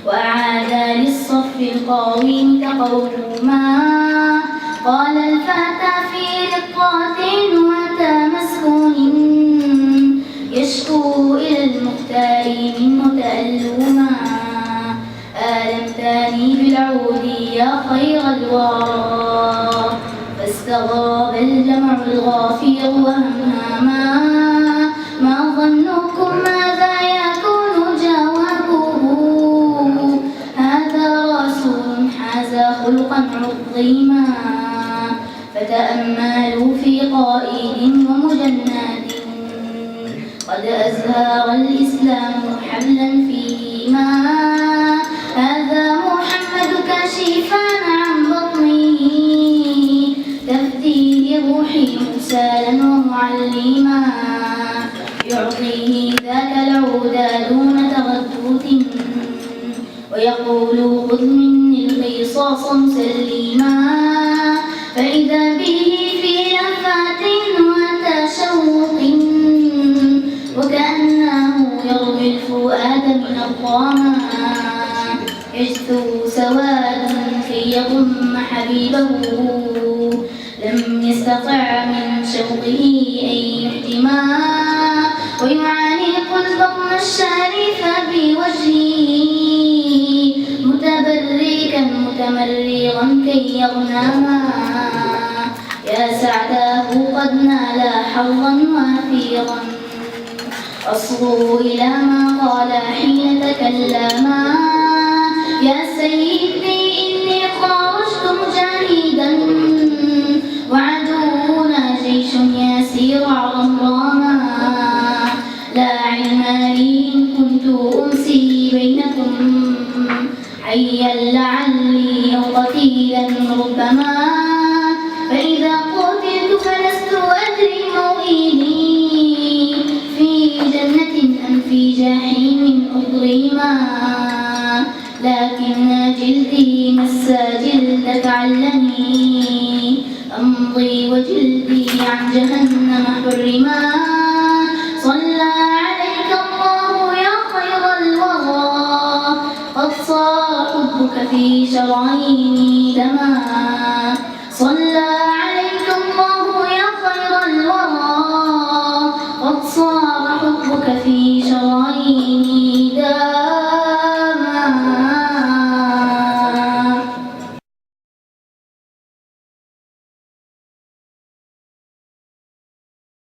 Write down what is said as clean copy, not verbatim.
وأعاد للصف القويم تقوما. قال الفتى في رقة وأتى مسكون يشكو إلى المختار منه تألما. آلمتني بالعود يا خير الورى فاستغاب الجمع الغافير وهمهما. ما ظنكم ماذا يكون جوابه هذا رسول حاز خلقا عظيما. فتأملوا في قائد ومجند قد أزهر الإسلام حبلا فيهما. هذا محمد كاشفا عن بطنه تفديه روحي مرسالا ومعلما. يعطيه ذاك العود دون تردد ويقول خذ مني القصاص مسلما. فإذا به في لفات وتشوق وكأنه يروي الفؤاد من الظما. يجثو سواد كي يضم حبيبه لم يستطع من شوقه أن يحتما. ويعانق البطن الشريف بوجهه متبركا متمرغا كي يغنما. يا سعداه قد نال حظا وافيرا أصغوا إلى ما قال حين تكلما. يا سيدي إني خرجت مجاهدا وعدونا جيش يسير عرمراما. لا علم لي إن كنت أمسي بينكم حيا لعل